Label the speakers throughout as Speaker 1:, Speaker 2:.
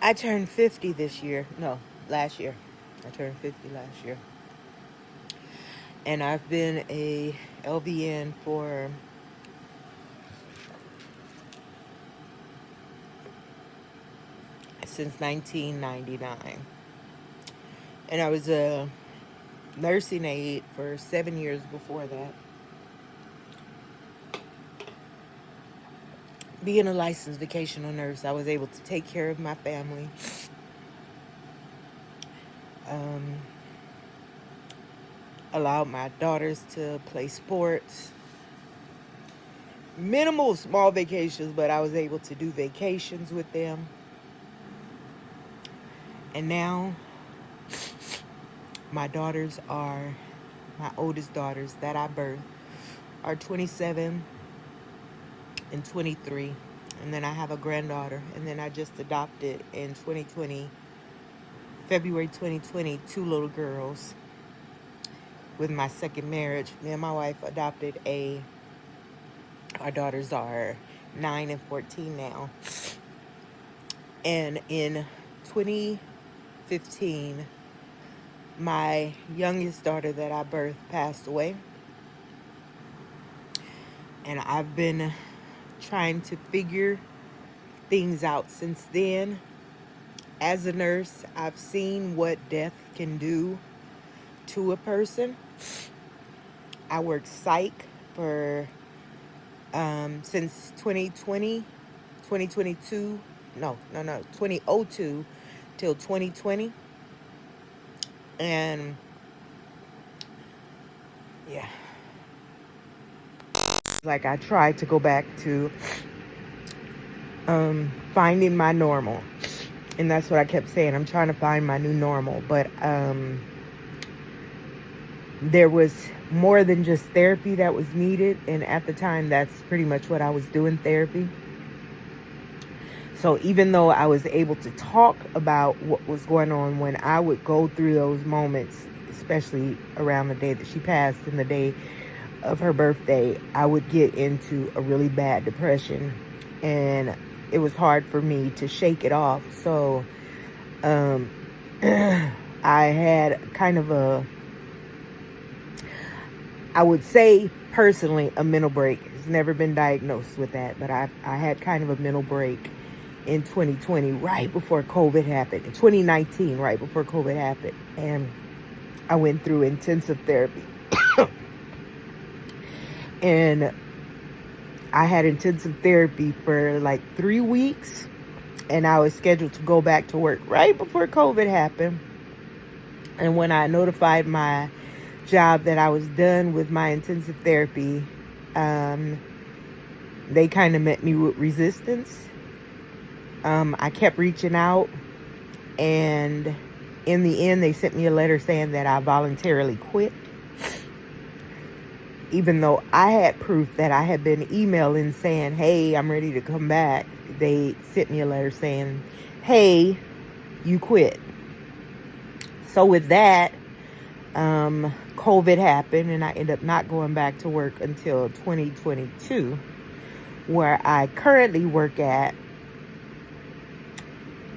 Speaker 1: I turned 50 this year. No, last year. I turned 50 last year. And I've been a LVN for since 1999. And I was a nursing aide for 7 years before that. Being a licensed vocational nurse, I was able to take care of my family, um, allowed my daughters to play sports. Minimal small vacations, but I was able to do vacations with them. And now my daughters are, my oldest daughters that I birthed, are 27 and 23. And then I have a granddaughter. And then I just adopted in 2020, February 2020, two little girls with my second marriage. Me and my wife adopted our daughters are 9 and 14 now. And in 2015, my youngest daughter that I birthed passed away. And I've been trying to figure things out since then. As a nurse, I've seen what death can do to a person. I worked psych for since 2020, 2022, 2002 till 2020. And yeah, like I tried to go back to finding my normal. And that's what I kept saying. I'm trying to find my new normal. But there was more than just therapy that was needed. And at the time, that's pretty much what I was doing, therapy. So even though I was able to talk about what was going on when I would go through those moments, especially around the day that she passed and the day of her birthday, I would get into a really bad depression. And it was hard for me to shake it off. So I had kind of I would say personally, a mental break. It's never been diagnosed with that, but I had kind of a mental break in 2020, right before COVID happened. In 2019, right before COVID happened. And I went through intensive therapy. And I had intensive therapy for like 3 weeks. And I was scheduled to go back to work right before COVID happened. And when I notified my job that I was done with my intensive therapy, they kind of met me with resistance. I kept reaching out, and in the end, they sent me a letter saying that I voluntarily quit. Even though I had proof that I had been emailing saying, hey, I'm ready to come back, they sent me a letter saying, hey, you quit. So with that, COVID happened, and I ended up not going back to work until 2022, where I currently work at.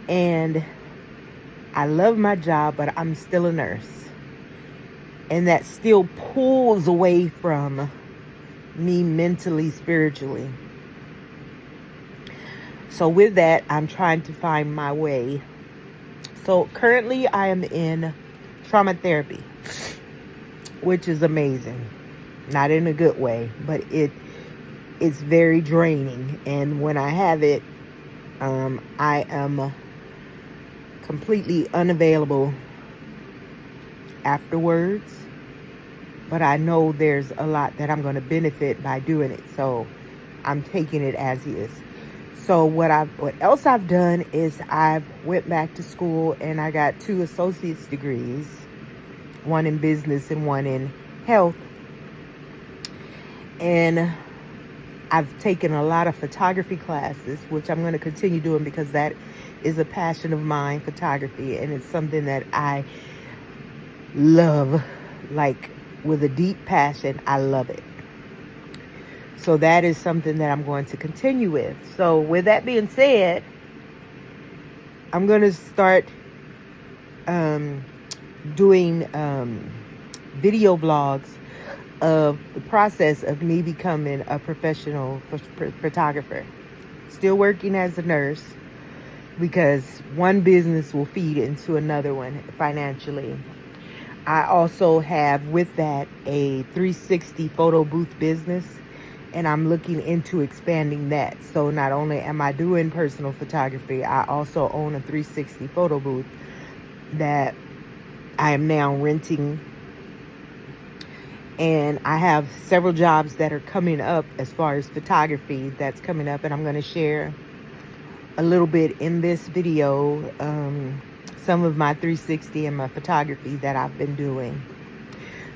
Speaker 1: And I love my job, but I'm still a nurse. And that still pulls away from me mentally, spiritually. So with that, I'm trying to find my way. So currently I am in trauma therapy, which is amazing. Not in a good way, but it's very draining. And when I have it, I am completely unavailable afterwards. But I know there's a lot that I'm going to benefit by doing it. So I'm taking it as is. So what else I've done is I've went back to school and I got 2 associate's degrees, one in business and one in health. And I've taken a lot of photography classes, which I'm going to continue doing because that is a passion of mine, photography. And it's something that I love, like with a deep passion. I love it. So that is something that I'm going to continue with. So with that being said, I'm going to start doing video vlogs of the process of me becoming a professional photographer. Still working as a nurse, because one business will feed into another one financially. I also have with that a 360 photo booth business, and I'm looking into expanding that. So not only am I doing personal photography, I also own a 360 photo booth that I am now renting. And I have several jobs that are coming up as far as photography that's coming up, and I'm going to share a little bit in this video, some of my 360 and my photography that I've been doing.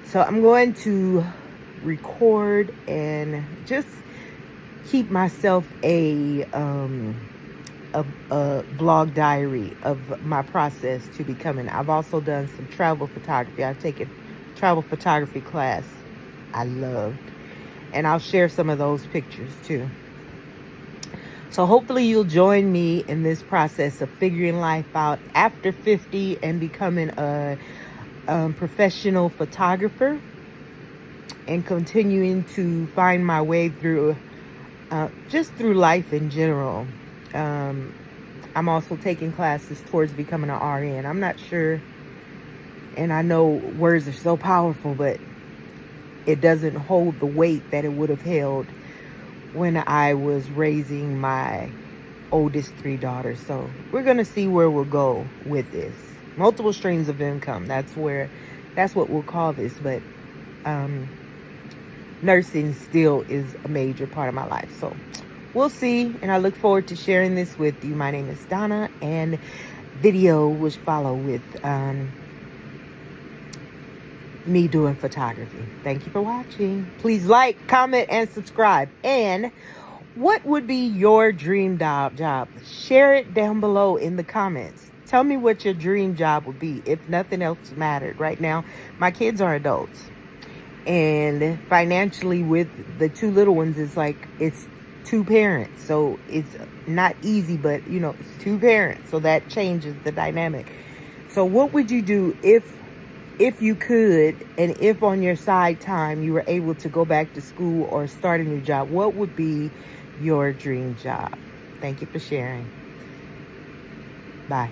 Speaker 1: So I'm going to record and just keep myself a vlog diary of my process to becoming. I've also done some travel photography. I've taken travel photography class I loved, and I'll share some of those pictures too. So hopefully you'll join me in this process of figuring life out after 50 and becoming a professional photographer, and continuing to find my way through just through life in general. I'm also taking classes towards becoming an RN. I'm not sure, and I know words are so powerful, but it doesn't hold the weight that it would have held when I was raising my oldest 3 daughters. So we're going to see where we'll go with this. Multiple streams of income. That's what we'll call this. But nursing still is a major part of my life. So we'll see. And I look forward to sharing this with you. My name is Donna, and video will follow with me doing photography. Thank you for watching. Please like, comment, and subscribe. And what would be your dream job? Share it down below in the comments. Tell me what your dream job would be if nothing else mattered. Right now, my kids are adults, and financially with the 2 little ones, it's 2 parents. So it's not easy, but it's 2 parents. So that changes the dynamic. So what would you do if you could, and if on your side time you were able to go back to school or start a new job? What would be your dream job? Thank you for sharing. Bye.